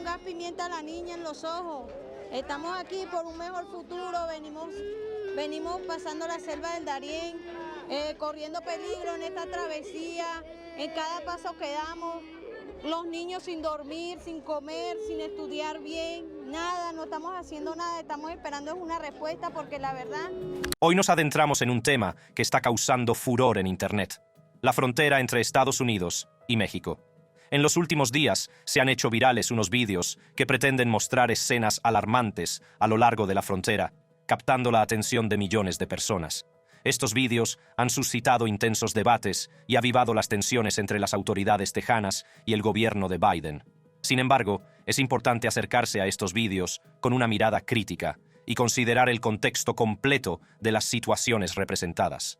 gas pimienta a la niña en los ojos. Estamos aquí por un mejor futuro, venimos pasando la selva del Darién, corriendo peligro en esta travesía, en cada paso que damos, los niños sin dormir, sin comer, sin estudiar bien, nada, no estamos haciendo nada, estamos esperando una respuesta porque la verdad... Hoy nos adentramos en un tema que está causando furor en Internet: la frontera entre Estados Unidos y México. En los últimos días se han hecho virales unos vídeos que pretenden mostrar escenas alarmantes a lo largo de la frontera, captando la atención de millones de personas. Estos vídeos han suscitado intensos debates y avivado las tensiones entre las autoridades tejanas y el gobierno de Biden. Sin embargo, es importante acercarse a estos vídeos con una mirada crítica y considerar el contexto completo de las situaciones representadas.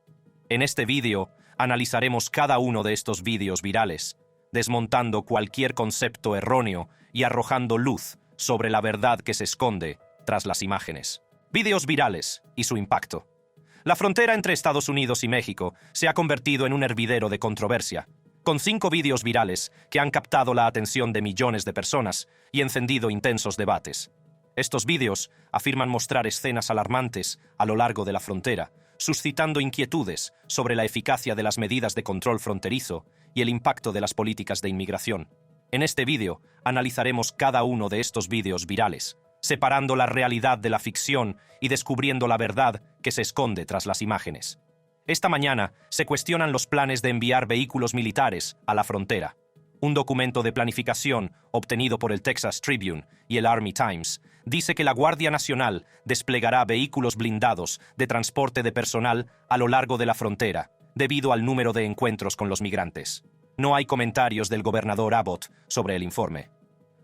En este vídeo analizaremos cada uno de estos vídeos virales, desmontando cualquier concepto erróneo y arrojando luz sobre la verdad que se esconde tras las imágenes. Vídeos virales y su impacto. La frontera entre Estados Unidos y México se ha convertido en un hervidero de controversia, con 5 vídeos virales que han captado la atención de millones de personas y encendido intensos debates. Estos vídeos afirman mostrar escenas alarmantes a lo largo de la frontera, suscitando inquietudes sobre la eficacia de las medidas de control fronterizo y el impacto de las políticas de inmigración. En este vídeo analizaremos cada uno de estos vídeos virales, separando la realidad de la ficción y descubriendo la verdad que se esconde tras las imágenes. Esta mañana se cuestionan los planes de enviar vehículos militares a la frontera. Un documento de planificación obtenido por el Texas Tribune y el Army Times dice que la Guardia Nacional desplegará vehículos blindados de transporte de personal a lo largo de la frontera, debido al número de encuentros con los migrantes. No hay comentarios del gobernador Abbott sobre el informe.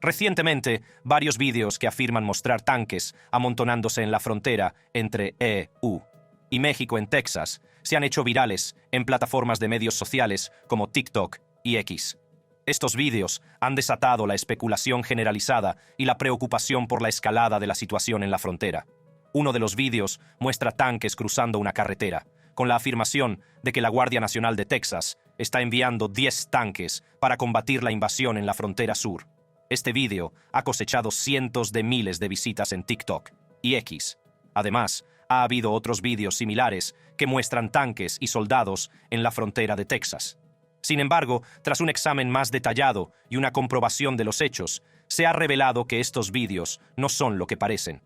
Recientemente, varios vídeos que afirman mostrar tanques amontonándose en la frontera entre EU y México en Texas se han hecho virales en plataformas de medios sociales como TikTok y X. Estos vídeos han desatado la especulación generalizada y la preocupación por la escalada de la situación en la frontera. Uno de los vídeos muestra tanques cruzando una carretera, con la afirmación de que la Guardia Nacional de Texas está enviando 10 tanques para combatir la invasión en la frontera sur. Este vídeo ha cosechado cientos de miles de visitas en TikTok y X. Además, ha habido otros vídeos similares que muestran tanques y soldados en la frontera de Texas. Sin embargo, tras un examen más detallado y una comprobación de los hechos, se ha revelado que estos vídeos no son lo que parecen.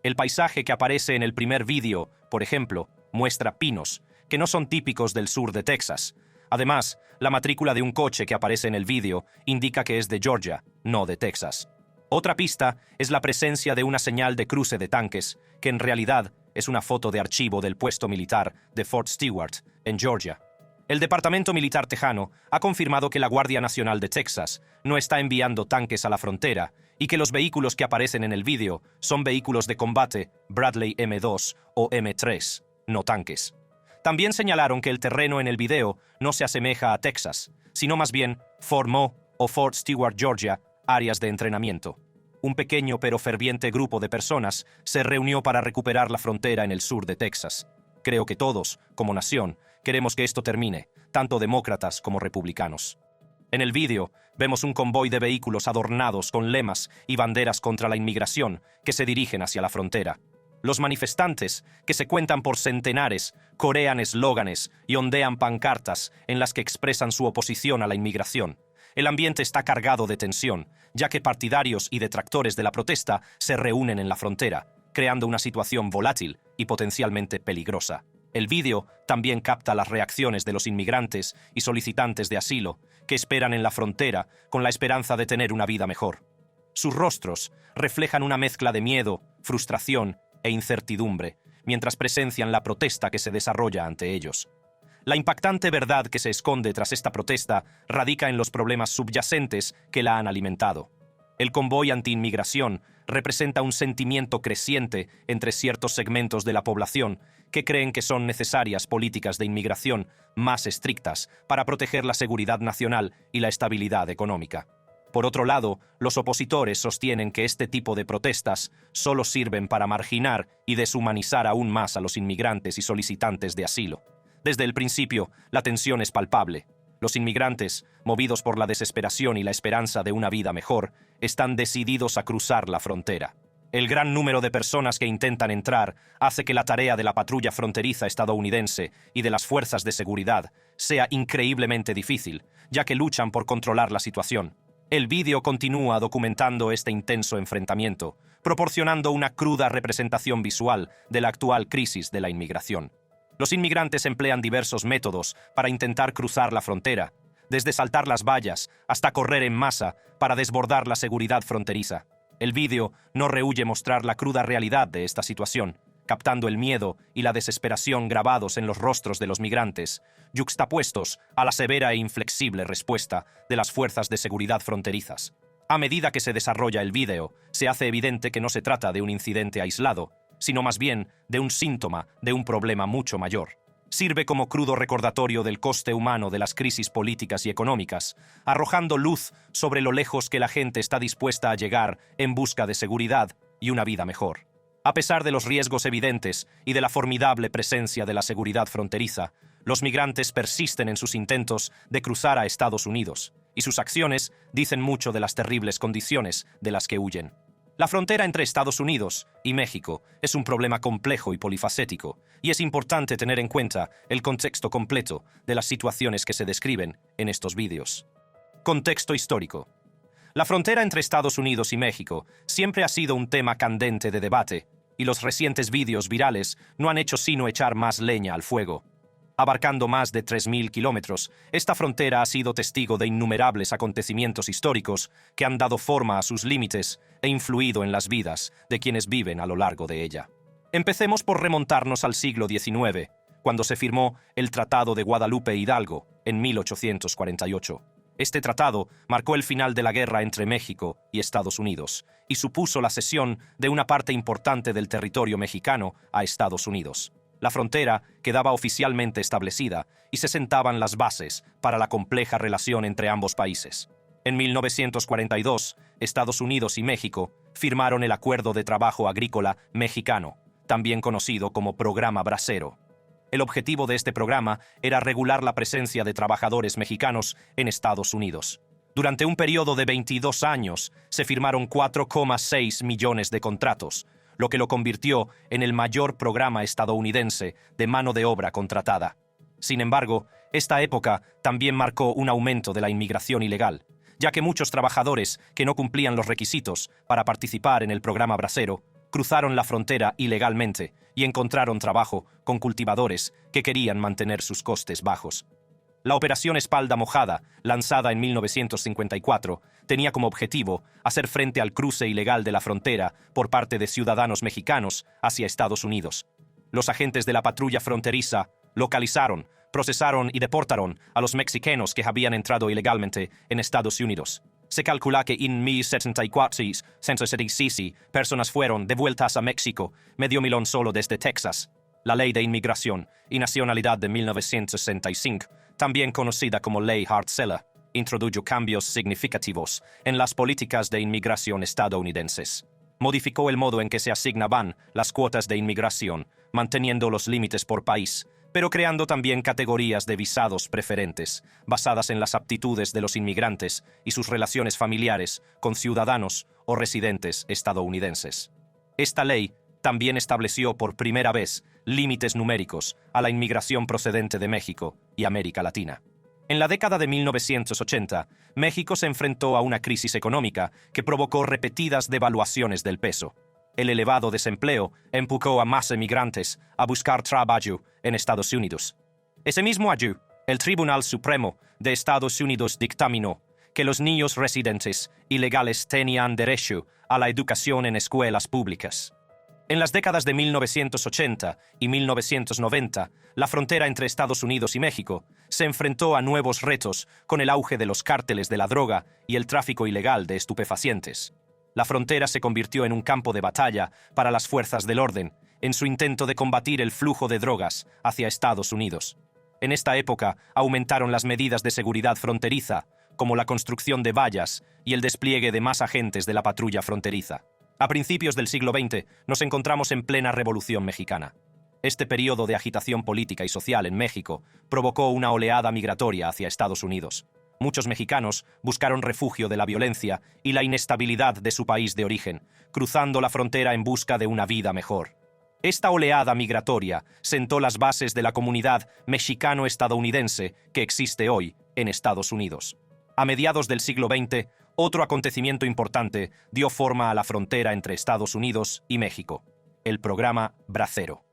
El paisaje que aparece en el primer vídeo, por ejemplo, muestra pinos, que no son típicos del sur de Texas. Además, la matrícula de un coche que aparece en el vídeo indica que es de Georgia, no de Texas. Otra pista es la presencia de una señal de cruce de tanques, que en realidad es una foto de archivo del puesto militar de Fort Stewart, en Georgia. El Departamento Militar Tejano ha confirmado que la Guardia Nacional de Texas no está enviando tanques a la frontera y que los vehículos que aparecen en el vídeo son vehículos de combate Bradley M2 o M3, no tanques. También señalaron que el terreno en el vídeo no se asemeja a Texas, sino más bien formó o Fort Stewart, Georgia, áreas de entrenamiento. Un pequeño pero ferviente grupo de personas se reunió para recuperar la frontera en el sur de Texas. Creo que todos, como nación, queremos que esto termine, tanto demócratas como republicanos. En el vídeo, vemos un convoy de vehículos adornados con lemas y banderas contra la inmigración que se dirigen hacia la frontera. Los manifestantes, que se cuentan por centenares, corean eslóganes y ondean pancartas en las que expresan su oposición a la inmigración. El ambiente está cargado de tensión, ya que partidarios y detractores de la protesta se reúnen en la frontera, creando una situación volátil y potencialmente peligrosa. El vídeo también capta las reacciones de los inmigrantes y solicitantes de asilo que esperan en la frontera con la esperanza de tener una vida mejor. Sus rostros reflejan una mezcla de miedo, frustración e incertidumbre, mientras presencian la protesta que se desarrolla ante ellos. La impactante verdad que se esconde tras esta protesta radica en los problemas subyacentes que la han alimentado. El convoy anti-inmigración representa un sentimiento creciente entre ciertos segmentos de la población que creen que son necesarias políticas de inmigración más estrictas para proteger la seguridad nacional y la estabilidad económica. Por otro lado, los opositores sostienen que este tipo de protestas solo sirven para marginar y deshumanizar aún más a los inmigrantes y solicitantes de asilo. Desde el principio, la tensión es palpable. Los inmigrantes, movidos por la desesperación y la esperanza de una vida mejor, están decididos a cruzar la frontera. El gran número de personas que intentan entrar hace que la tarea de la patrulla fronteriza estadounidense y de las fuerzas de seguridad sea increíblemente difícil, ya que luchan por controlar la situación. El vídeo continúa documentando este intenso enfrentamiento, proporcionando una cruda representación visual de la actual crisis de la inmigración. Los inmigrantes emplean diversos métodos para intentar cruzar la frontera, desde saltar las vallas hasta correr en masa para desbordar la seguridad fronteriza. El vídeo no rehúye mostrar la cruda realidad de esta situación, captando el miedo y la desesperación grabados en los rostros de los migrantes, yuxtapuestos a la severa e inflexible respuesta de las fuerzas de seguridad fronterizas. A medida que se desarrolla el vídeo, se hace evidente que no se trata de un incidente aislado, sino más bien de un síntoma de un problema mucho mayor. Sirve como crudo recordatorio del coste humano de las crisis políticas y económicas, arrojando luz sobre lo lejos que la gente está dispuesta a llegar en busca de seguridad y una vida mejor. A pesar de los riesgos evidentes y de la formidable presencia de la seguridad fronteriza, los migrantes persisten en sus intentos de cruzar a Estados Unidos, y sus acciones dicen mucho de las terribles condiciones de las que huyen. La frontera entre Estados Unidos y México es un problema complejo y polifacético, y es importante tener en cuenta el contexto completo de las situaciones que se describen en estos vídeos. Contexto histórico. La frontera entre Estados Unidos y México siempre ha sido un tema candente de debate, y los recientes vídeos virales no han hecho sino echar más leña al fuego. Abarcando más de 3.000 kilómetros, esta frontera ha sido testigo de innumerables acontecimientos históricos que han dado forma a sus límites e influido en las vidas de quienes viven a lo largo de ella. Empecemos por remontarnos al siglo XIX, cuando se firmó el Tratado de Guadalupe Hidalgo en 1848. Este tratado marcó el final de la guerra entre México y Estados Unidos y supuso la cesión de una parte importante del territorio mexicano a Estados Unidos. La frontera quedaba oficialmente establecida y se sentaban las bases para la compleja relación entre ambos países. En 1942, Estados Unidos y México firmaron el Acuerdo de Trabajo Agrícola Mexicano, también conocido como Programa Bracero. El objetivo de este programa era regular la presencia de trabajadores mexicanos en Estados Unidos. Durante un periodo de 22 años, se firmaron 4,6 millones de contratos, lo que lo convirtió en el mayor programa estadounidense de mano de obra contratada. Sin embargo, esta época también marcó un aumento de la inmigración ilegal, ya que muchos trabajadores que no cumplían los requisitos para participar en el programa Bracero cruzaron la frontera ilegalmente y encontraron trabajo con cultivadores que querían mantener sus costes bajos. La Operación Espalda Mojada, lanzada en 1954, tenía como objetivo hacer frente al cruce ilegal de la frontera por parte de ciudadanos mexicanos hacia Estados Unidos. Los agentes de la patrulla fronteriza localizaron, procesaron y deportaron a los mexicanos que habían entrado ilegalmente en Estados Unidos. Se calcula que en 1976 personas fueron devueltas a México, 500,000 solo desde Texas. La Ley de Inmigración y Nacionalidad de 1965, también conocida como Ley Hart-Celler, introdujo cambios significativos en las políticas de inmigración estadounidenses. Modificó el modo en que se asignaban las cuotas de inmigración, manteniendo los límites por país, pero creando también categorías de visados preferentes, basadas en las aptitudes de los inmigrantes y sus relaciones familiares con ciudadanos o residentes estadounidenses. Esta ley también estableció por primera vez límites numéricos a la inmigración procedente de México y América Latina. En la década de 1980, México se enfrentó a una crisis económica que provocó repetidas devaluaciones del peso. El elevado desempleo empujó a más emigrantes a buscar trabajo en Estados Unidos. Ese mismo año, el Tribunal Supremo de Estados Unidos dictaminó que los niños residentes ilegales tenían derecho a la educación en escuelas públicas. En las décadas de 1980 y 1990, la frontera entre Estados Unidos y México se enfrentó a nuevos retos con el auge de los cárteles de la droga y el tráfico ilegal de estupefacientes. La frontera se convirtió en un campo de batalla para las fuerzas del orden, en su intento de combatir el flujo de drogas hacia Estados Unidos. En esta época aumentaron las medidas de seguridad fronteriza, como la construcción de vallas y el despliegue de más agentes de la patrulla fronteriza. A principios del siglo XX nos encontramos en plena Revolución Mexicana. Este periodo de agitación política y social en México provocó una oleada migratoria hacia Estados Unidos. Muchos mexicanos buscaron refugio de la violencia y la inestabilidad de su país de origen, cruzando la frontera en busca de una vida mejor. Esta oleada migratoria sentó las bases de la comunidad mexicano-estadounidense que existe hoy en Estados Unidos. A mediados del siglo XX, otro acontecimiento importante dio forma a la frontera entre Estados Unidos y México: el programa Bracero.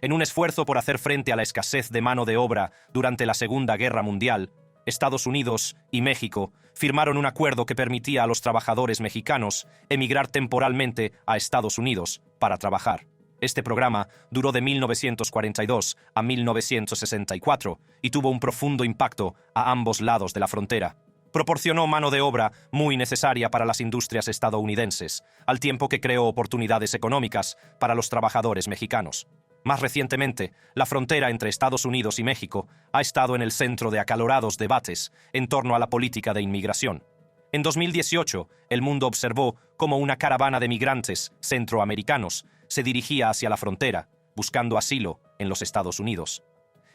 En un esfuerzo por hacer frente a la escasez de mano de obra durante la Segunda Guerra Mundial, Estados Unidos y México firmaron un acuerdo que permitía a los trabajadores mexicanos emigrar temporalmente a Estados Unidos para trabajar. Este programa duró de 1942 a 1964 y tuvo un profundo impacto a ambos lados de la frontera. Proporcionó mano de obra muy necesaria para las industrias estadounidenses, al tiempo que creó oportunidades económicas para los trabajadores mexicanos. Más recientemente, la frontera entre Estados Unidos y México ha estado en el centro de acalorados debates en torno a la política de inmigración. En 2018, el mundo observó cómo una caravana de migrantes centroamericanos se dirigía hacia la frontera, buscando asilo en los Estados Unidos.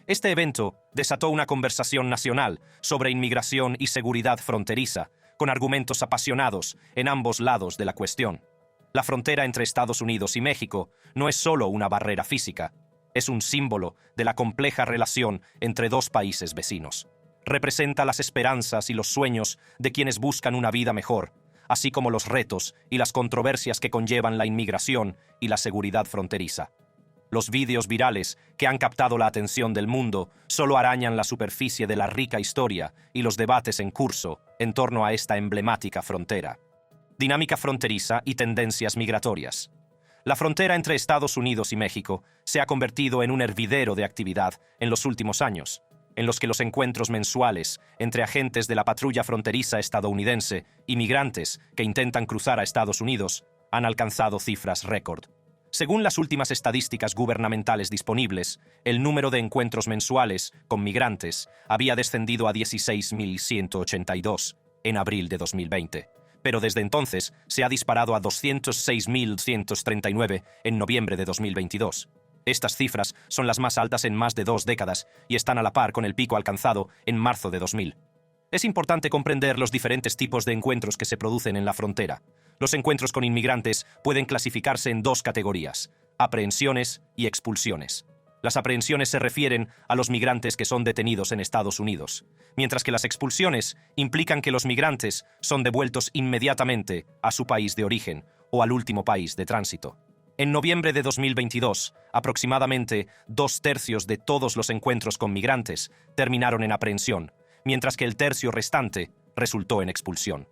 Este evento desató una conversación nacional sobre inmigración y seguridad fronteriza, con argumentos apasionados en ambos lados de la cuestión. La frontera entre Estados Unidos y México no es solo una barrera física, es un símbolo de la compleja relación entre dos países vecinos. Representa las esperanzas y los sueños de quienes buscan una vida mejor, así como los retos y las controversias que conllevan la inmigración y la seguridad fronteriza. Los vídeos virales que han captado la atención del mundo solo arañan la superficie de la rica historia y los debates en curso en torno a esta emblemática frontera. Dinámica fronteriza y tendencias migratorias. La frontera entre Estados Unidos y México se ha convertido en un hervidero de actividad en los últimos años, en los que los encuentros mensuales entre agentes de la patrulla fronteriza estadounidense y migrantes que intentan cruzar a Estados Unidos han alcanzado cifras récord. Según las últimas estadísticas gubernamentales disponibles, el número de encuentros mensuales con migrantes había descendido a 16.182 en abril de 2020. Pero desde entonces se ha disparado a 206.139 en noviembre de 2022. Estas cifras son las más altas en más de 2 décadas y están a la par con el pico alcanzado en marzo de 2000. Es importante comprender los diferentes tipos de encuentros que se producen en la frontera. Los encuentros con inmigrantes pueden clasificarse en 2 categorías: aprehensiones y expulsiones. Las aprehensiones se refieren a los migrantes que son detenidos en Estados Unidos, mientras que las expulsiones implican que los migrantes son devueltos inmediatamente a su país de origen o al último país de tránsito. En noviembre de 2022, aproximadamente 2/3 de todos los encuentros con migrantes terminaron en aprehensión, mientras que el tercio restante resultó en expulsión.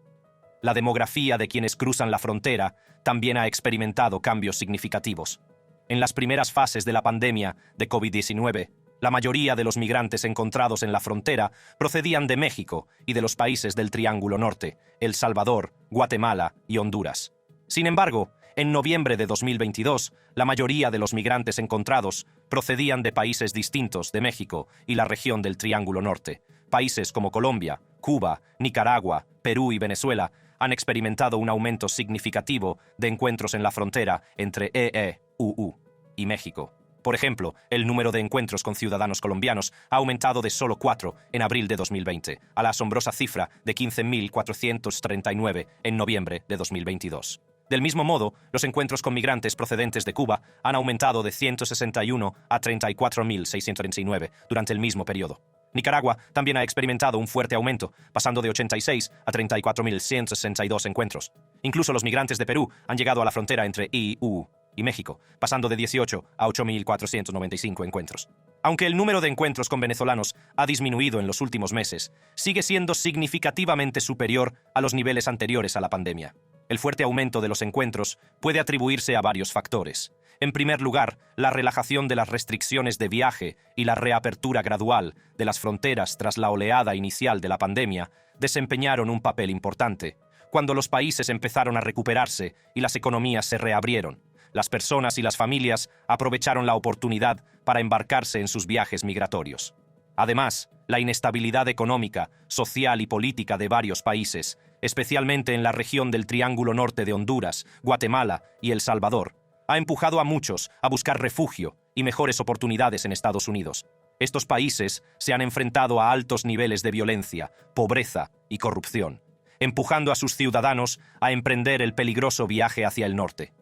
La demografía de quienes cruzan la frontera también ha experimentado cambios significativos. En las primeras fases de la pandemia de COVID-19, la mayoría de los migrantes encontrados en la frontera procedían de México y de los países del Triángulo Norte, El Salvador, Guatemala y Honduras. Sin embargo, en noviembre de 2022, la mayoría de los migrantes encontrados procedían de países distintos de México y la región del Triángulo Norte. Países como Colombia, Cuba, Nicaragua, Perú y Venezuela han experimentado un aumento significativo de encuentros en la frontera entre EEUU y México. Por ejemplo, el número de encuentros con ciudadanos colombianos ha aumentado de solo 4 en abril de 2020, a la asombrosa cifra de 15.439 en noviembre de 2022. Del mismo modo, los encuentros con migrantes procedentes de Cuba han aumentado de 161 a 34.639 durante el mismo periodo. Nicaragua también ha experimentado un fuerte aumento, pasando de 86 a 34.162 encuentros. Incluso los migrantes de Perú han llegado a la frontera entre EU y México, pasando de 18 a 8.495 encuentros. Aunque el número de encuentros con venezolanos ha disminuido en los últimos meses, sigue siendo significativamente superior a los niveles anteriores a la pandemia. El fuerte aumento de los encuentros puede atribuirse a varios factores. En primer lugar, la relajación de las restricciones de viaje y la reapertura gradual de las fronteras tras la oleada inicial de la pandemia desempeñaron un papel importante. Cuando los países empezaron a recuperarse y las economías se reabrieron, las personas y las familias aprovecharon la oportunidad para embarcarse en sus viajes migratorios. Además, la inestabilidad económica, social y política de varios países, especialmente en la región del Triángulo Norte de Honduras, Guatemala y El Salvador, ha empujado a muchos a buscar refugio y mejores oportunidades en Estados Unidos. Estos países se han enfrentado a altos niveles de violencia, pobreza y corrupción, empujando a sus ciudadanos a emprender el peligroso viaje hacia el norte.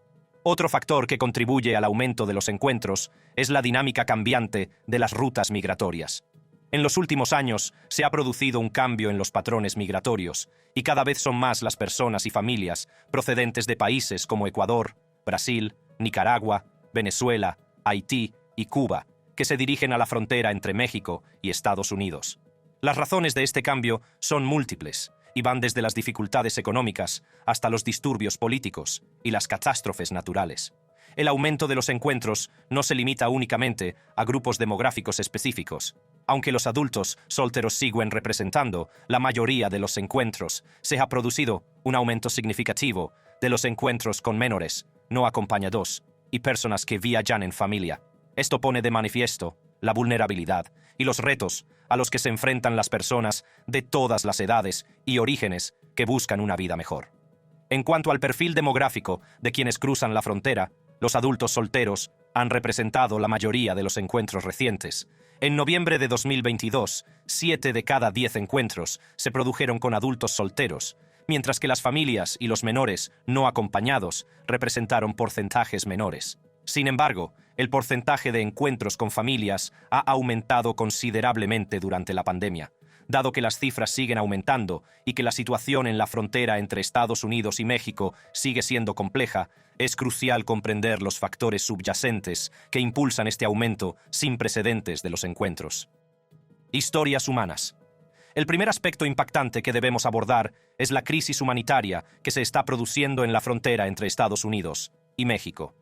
Otro factor que contribuye al aumento de los encuentros es la dinámica cambiante de las rutas migratorias. En los últimos años se ha producido un cambio en los patrones migratorios y cada vez son más las personas y familias procedentes de países como Ecuador, Brasil, Nicaragua, Venezuela, Haití y Cuba, que se dirigen a la frontera entre México y Estados Unidos. Las razones de este cambio son múltiples y van desde las dificultades económicas hasta los disturbios políticos y las catástrofes naturales. El aumento de los encuentros no se limita únicamente a grupos demográficos específicos. Aunque los adultos solteros siguen representando la mayoría de los encuentros, se ha producido un aumento significativo de los encuentros con menores, no acompañados, y personas que viajan en familia. Esto pone de manifiesto la vulnerabilidad y los retos a los que se enfrentan las personas de todas las edades y orígenes que buscan una vida mejor. En cuanto al perfil demográfico de quienes cruzan la frontera, los adultos solteros han representado la mayoría de los encuentros recientes. En noviembre de 2022, 7 de cada 10 encuentros se produjeron con adultos solteros, mientras que las familias y los menores no acompañados representaron porcentajes menores. Sin embargo, el porcentaje de encuentros con familias ha aumentado considerablemente durante la pandemia. Dado que las cifras siguen aumentando y que la situación en la frontera entre Estados Unidos y México sigue siendo compleja, es crucial comprender los factores subyacentes que impulsan este aumento sin precedentes de los encuentros. Historias humanas. El primer aspecto impactante que debemos abordar es la crisis humanitaria que se está produciendo en la frontera entre Estados Unidos y México.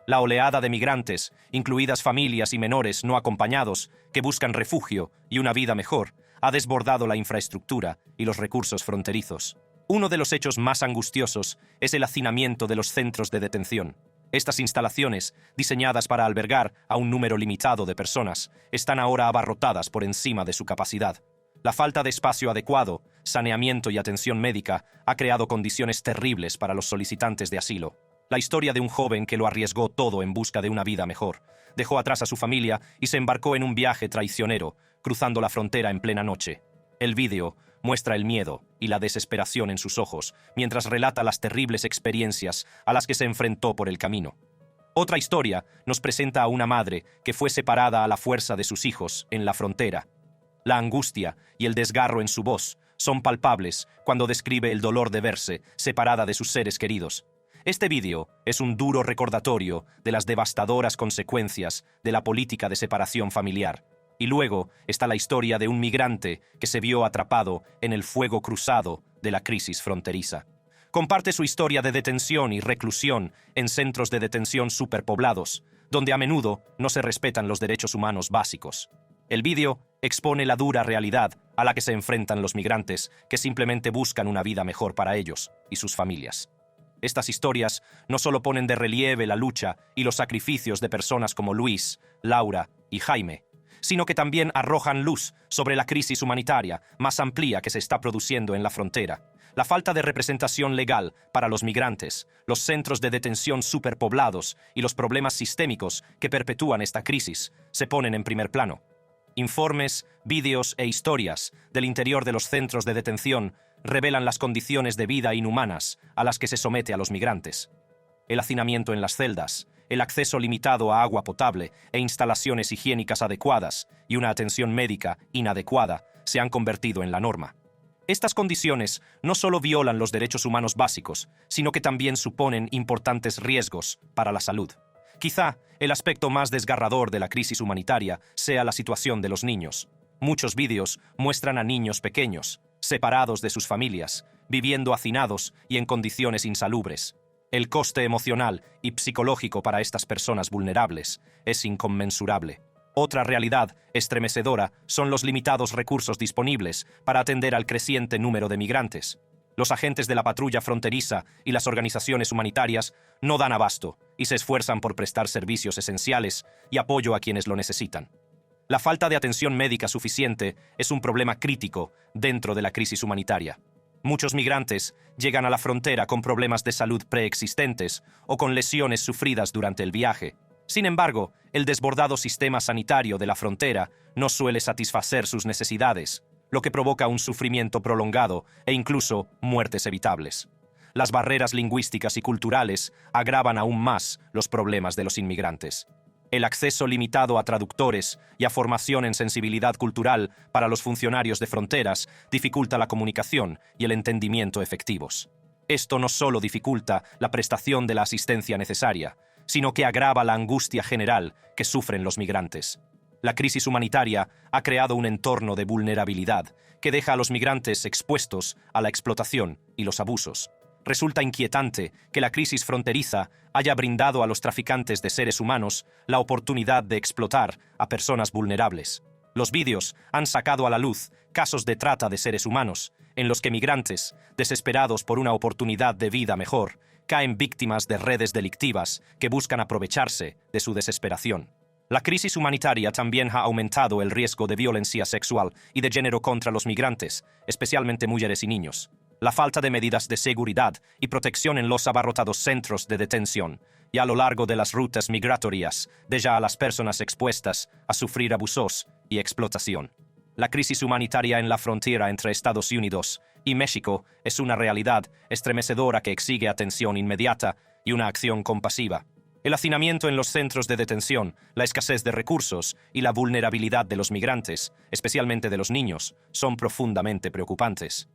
La oleada de migrantes, incluidas familias y menores no acompañados, que buscan refugio y una vida mejor, ha desbordado la infraestructura y los recursos fronterizos. Uno de los hechos más angustiosos es el hacinamiento de los centros de detención. Estas instalaciones, diseñadas para albergar a un número limitado de personas, están ahora abarrotadas por encima de su capacidad. La falta de espacio adecuado, saneamiento y atención médica ha creado condiciones terribles para los solicitantes de asilo. La historia de un joven que lo arriesgó todo en busca de una vida mejor. Dejó atrás a su familia y se embarcó en un viaje traicionero, cruzando la frontera en plena noche. El vídeo muestra el miedo y la desesperación en sus ojos, mientras relata las terribles experiencias a las que se enfrentó por el camino. Otra historia nos presenta a una madre que fue separada a la fuerza de sus hijos en la frontera. La angustia y el desgarro en su voz son palpables cuando describe el dolor de verse separada de sus seres queridos. Este vídeo es un duro recordatorio de las devastadoras consecuencias de la política de separación familiar. Y luego está la historia de un migrante que se vio atrapado en el fuego cruzado de la crisis fronteriza. Comparte su historia de detención y reclusión en centros de detención superpoblados, donde a menudo no se respetan los derechos humanos básicos. El vídeo expone la dura realidad a la que se enfrentan los migrantes que simplemente buscan una vida mejor para ellos y sus familias. Estas historias no solo ponen de relieve la lucha y los sacrificios de personas como Luis, Laura y Jaime, sino que también arrojan luz sobre la crisis humanitaria más amplia que se está produciendo en la frontera. La falta de representación legal para los migrantes, los centros de detención superpoblados y los problemas sistémicos que perpetúan esta crisis se ponen en primer plano. Informes, vídeos e historias del interior de los centros de detención revelan las condiciones de vida inhumanas a las que se somete a los migrantes. El hacinamiento en las celdas, el acceso limitado a agua potable e instalaciones higiénicas adecuadas y una atención médica inadecuada se han convertido en la norma. Estas condiciones no solo violan los derechos humanos básicos, sino que también suponen importantes riesgos para la salud. Quizá el aspecto más desgarrador de la crisis humanitaria sea la situación de los niños. Muchos vídeos muestran a niños pequeños, separados de sus familias, viviendo hacinados y en condiciones insalubres. El coste emocional y psicológico para estas personas vulnerables es inconmensurable. Otra realidad estremecedora son los limitados recursos disponibles para atender al creciente número de migrantes. Los agentes de la patrulla fronteriza y las organizaciones humanitarias no dan abasto y se esfuerzan por prestar servicios esenciales y apoyo a quienes lo necesitan. La falta de atención médica suficiente es un problema crítico dentro de la crisis humanitaria. Muchos migrantes llegan a la frontera con problemas de salud preexistentes o con lesiones sufridas durante el viaje. Sin embargo, el desbordado sistema sanitario de la frontera no suele satisfacer sus necesidades, lo que provoca un sufrimiento prolongado e incluso muertes evitables. Las barreras lingüísticas y culturales agravan aún más los problemas de los inmigrantes. El acceso limitado a traductores y a formación en sensibilidad cultural para los funcionarios de fronteras dificulta la comunicación y el entendimiento efectivos. Esto no solo dificulta la prestación de la asistencia necesaria, sino que agrava la angustia general que sufren los migrantes. La crisis humanitaria ha creado un entorno de vulnerabilidad que deja a los migrantes expuestos a la explotación y los abusos. Resulta inquietante que la crisis fronteriza haya brindado a los traficantes de seres humanos la oportunidad de explotar a personas vulnerables. Los vídeos han sacado a la luz casos de trata de seres humanos, en los que migrantes, desesperados por una oportunidad de vida mejor, caen víctimas de redes delictivas que buscan aprovecharse de su desesperación. La crisis humanitaria también ha aumentado el riesgo de violencia sexual y de género contra los migrantes, especialmente mujeres y niños. La falta de medidas de seguridad y protección en los abarrotados centros de detención y a lo largo de las rutas migratorias deja a las personas expuestas a sufrir abusos y explotación. La crisis humanitaria en la frontera entre Estados Unidos y México es una realidad estremecedora que exige atención inmediata y una acción compasiva. El hacinamiento en los centros de detención, la escasez de recursos y la vulnerabilidad de los migrantes, especialmente de los niños, son profundamente preocupantes.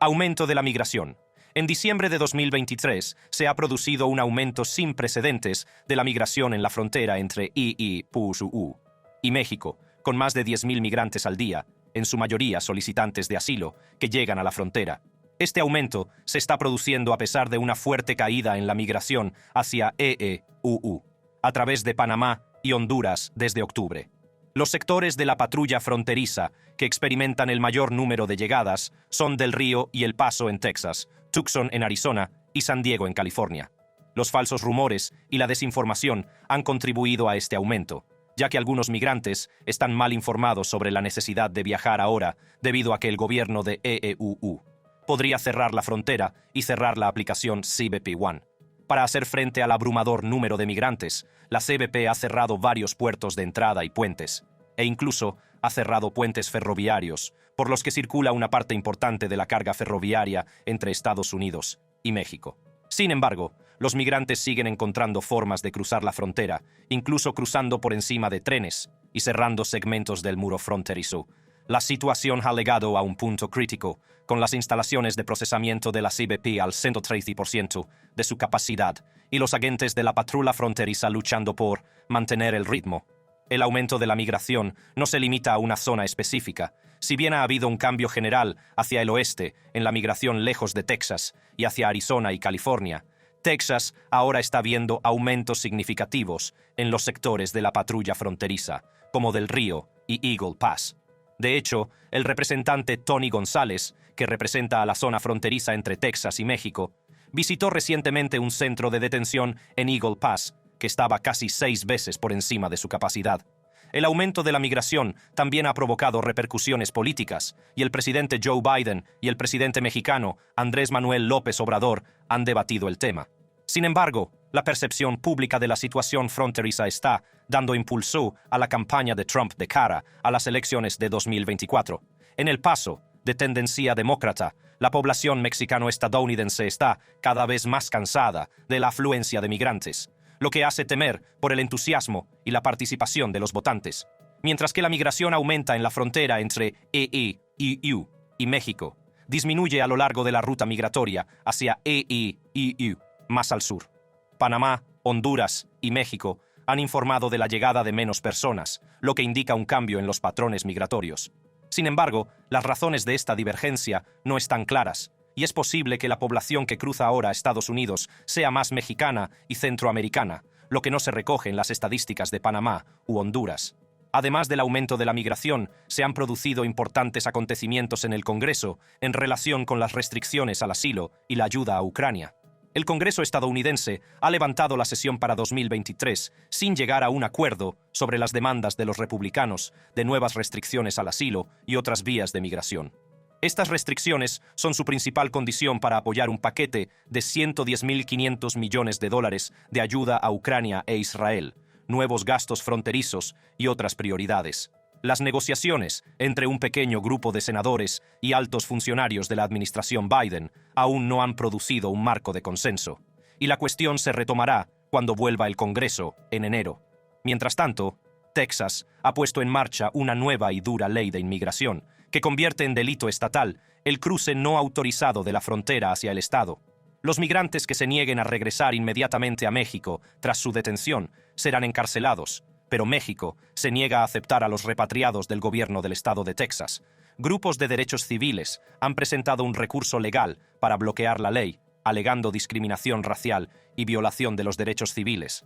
Aumento de la migración. En diciembre de 2023 se ha producido un aumento sin precedentes de la migración en la frontera entre IEPU y México, con más de 10.000 migrantes al día, en su mayoría solicitantes de asilo, que llegan a la frontera. Este aumento se está produciendo a pesar de una fuerte caída en la migración hacia EEUU, a través de Panamá y Honduras desde octubre. Los sectores de la patrulla fronteriza que experimentan el mayor número de llegadas son Del Río y El Paso en Texas, Tucson en Arizona y San Diego en California. Los falsos rumores y la desinformación han contribuido a este aumento, ya que algunos migrantes están mal informados sobre la necesidad de viajar ahora debido a que el gobierno de EEUU podría cerrar la frontera y cerrar la aplicación CBP One. Para hacer frente al abrumador número de migrantes, la CBP ha cerrado varios puertos de entrada y puentes, e incluso ha cerrado puentes ferroviarios, por los que circula una parte importante de la carga ferroviaria entre Estados Unidos y México. Sin embargo, los migrantes siguen encontrando formas de cruzar la frontera, incluso cruzando por encima de trenes y cerrando segmentos del muro fronterizo. La situación ha llegado a un punto crítico, con las instalaciones de procesamiento de la CBP al 113% de su capacidad y los agentes de la patrulla fronteriza luchando por mantener el ritmo. El aumento de la migración no se limita a una zona específica. Si bien ha habido un cambio general hacia el oeste en la migración lejos de Texas y hacia Arizona y California, Texas ahora está viendo aumentos significativos en los sectores de la patrulla fronteriza, como Del Río y Eagle Pass. De hecho, el representante Tony González, que representa a la zona fronteriza entre Texas y México, visitó recientemente un centro de detención en Eagle Pass, que estaba casi 6 veces por encima de su capacidad. El aumento de la migración también ha provocado repercusiones políticas, y el presidente Joe Biden y el presidente mexicano Andrés Manuel López Obrador han debatido el tema. Sin embargo, la percepción pública de la situación fronteriza está dando impulso a la campaña de Trump de cara a las elecciones de 2024. En El Paso, de tendencia demócrata, la población mexicano-estadounidense está cada vez más cansada de la afluencia de migrantes, lo que hace temer por el entusiasmo y la participación de los votantes. Mientras que la migración aumenta en la frontera entre EEUU y México, disminuye a lo largo de la ruta migratoria hacia EEUU, más al sur. Panamá, Honduras y México han informado de la llegada de menos personas, lo que indica un cambio en los patrones migratorios. Sin embargo, las razones de esta divergencia no están claras, y es posible que la población que cruza ahora a Estados Unidos sea más mexicana y centroamericana, lo que no se recoge en las estadísticas de Panamá u Honduras. Además del aumento de la migración, se han producido importantes acontecimientos en el Congreso en relación con las restricciones al asilo y la ayuda a Ucrania. El Congreso estadounidense ha levantado la sesión para 2023 sin llegar a un acuerdo sobre las demandas de los republicanos de nuevas restricciones al asilo y otras vías de migración. Estas restricciones son su principal condición para apoyar un paquete de $110.500 millones de ayuda a Ucrania e Israel, nuevos gastos fronterizos y otras prioridades. Las negociaciones entre un pequeño grupo de senadores y altos funcionarios de la administración Biden aún no han producido un marco de consenso, y la cuestión se retomará cuando vuelva el Congreso en enero. Mientras tanto, Texas ha puesto en marcha una nueva y dura ley de inmigración que convierte en delito estatal el cruce no autorizado de la frontera hacia el estado. Los migrantes que se nieguen a regresar inmediatamente a México tras su detención serán encarcelados, pero México se niega a aceptar a los repatriados del gobierno del estado de Texas. Grupos de derechos civiles han presentado un recurso legal para bloquear la ley, alegando discriminación racial y violación de los derechos civiles.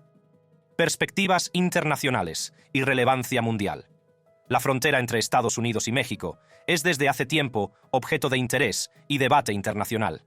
Perspectivas internacionales y relevancia mundial. La frontera entre Estados Unidos y México es desde hace tiempo objeto de interés y debate internacional.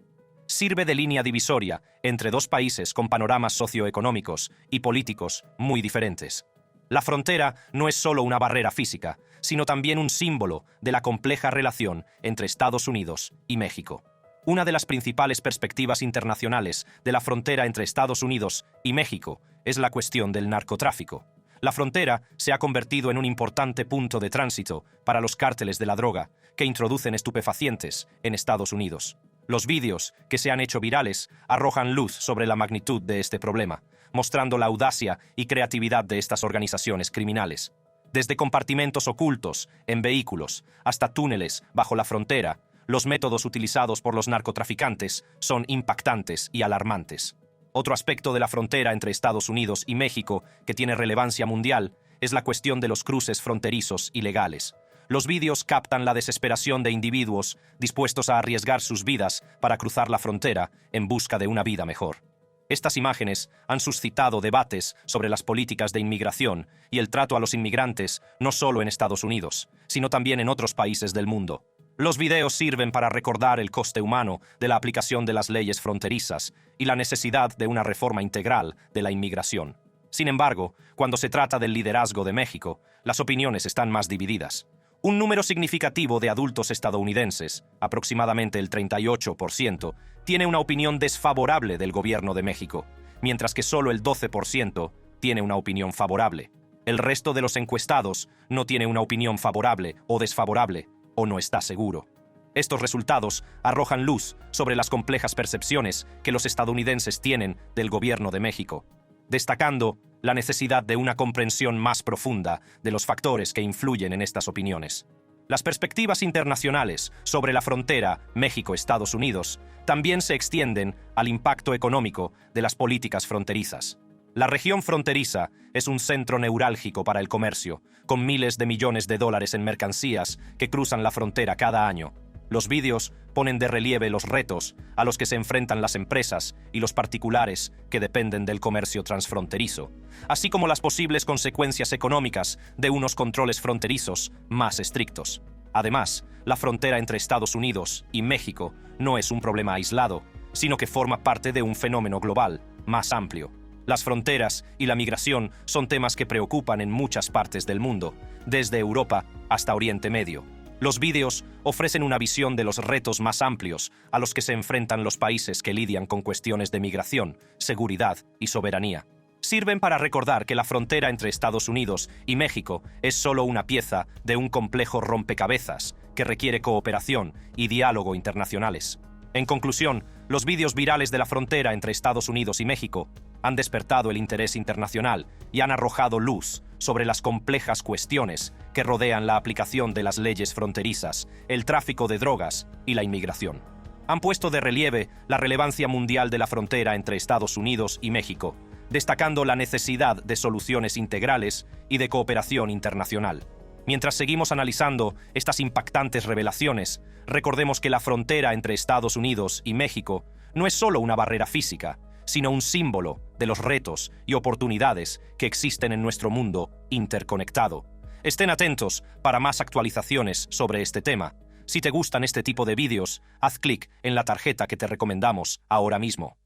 Sirve de línea divisoria entre dos países con panoramas socioeconómicos y políticos muy diferentes. La frontera no es solo una barrera física, sino también un símbolo de la compleja relación entre Estados Unidos y México. Una de las principales perspectivas internacionales de la frontera entre Estados Unidos y México es la cuestión del narcotráfico. La frontera se ha convertido en un importante punto de tránsito para los cárteles de la droga que introducen estupefacientes en Estados Unidos. Los vídeos que se han hecho virales arrojan luz sobre la magnitud de este problema, mostrando la audacia y creatividad de estas organizaciones criminales. Desde compartimentos ocultos en vehículos hasta túneles bajo la frontera, los métodos utilizados por los narcotraficantes son impactantes y alarmantes. Otro aspecto de la frontera entre Estados Unidos y México que tiene relevancia mundial es la cuestión de los cruces fronterizos ilegales. Los vídeos captan la desesperación de individuos dispuestos a arriesgar sus vidas para cruzar la frontera en busca de una vida mejor. Estas imágenes han suscitado debates sobre las políticas de inmigración y el trato a los inmigrantes no solo en Estados Unidos, sino también en otros países del mundo. Los videos sirven para recordar el coste humano de la aplicación de las leyes fronterizas y la necesidad de una reforma integral de la inmigración. Sin embargo, cuando se trata del liderazgo de México, las opiniones están más divididas. Un número significativo de adultos estadounidenses, aproximadamente el 38%, tiene una opinión desfavorable del gobierno de México, mientras que solo el 12% tiene una opinión favorable. El resto de los encuestados no tiene una opinión favorable o desfavorable, o no está seguro. Estos resultados arrojan luz sobre las complejas percepciones que los estadounidenses tienen del gobierno de México, destacando la necesidad de una comprensión más profunda de los factores que influyen en estas opiniones. Las perspectivas internacionales sobre la frontera México-Estados Unidos también se extienden al impacto económico de las políticas fronterizas. La región fronteriza es un centro neurálgico para el comercio, con miles de millones de dólares en mercancías que cruzan la frontera cada año. Los vídeos ponen de relieve los retos a los que se enfrentan las empresas y los particulares que dependen del comercio transfronterizo, así como las posibles consecuencias económicas de unos controles fronterizos más estrictos. Además, la frontera entre Estados Unidos y México no es un problema aislado, sino que forma parte de un fenómeno global, más amplio. Las fronteras y la migración son temas que preocupan en muchas partes del mundo, desde Europa hasta Oriente Medio. Los vídeos ofrecen una visión de los retos más amplios a los que se enfrentan los países que lidian con cuestiones de migración, seguridad y soberanía. Sirven para recordar que la frontera entre Estados Unidos y México es solo una pieza de un complejo rompecabezas que requiere cooperación y diálogo internacionales. En conclusión, los vídeos virales de la frontera entre Estados Unidos y México han despertado el interés internacional y han arrojado luz sobre las complejas cuestiones que rodean la aplicación de las leyes fronterizas, el tráfico de drogas y la inmigración. Han puesto de relieve la relevancia mundial de la frontera entre Estados Unidos y México, destacando la necesidad de soluciones integrales y de cooperación internacional. Mientras seguimos analizando estas impactantes revelaciones, recordemos que la frontera entre Estados Unidos y México no es solo una barrera física, sino un símbolo de los retos y oportunidades que existen en nuestro mundo interconectado. Estén atentos para más actualizaciones sobre este tema. Si te gustan este tipo de vídeos, haz clic en la tarjeta que te recomendamos ahora mismo.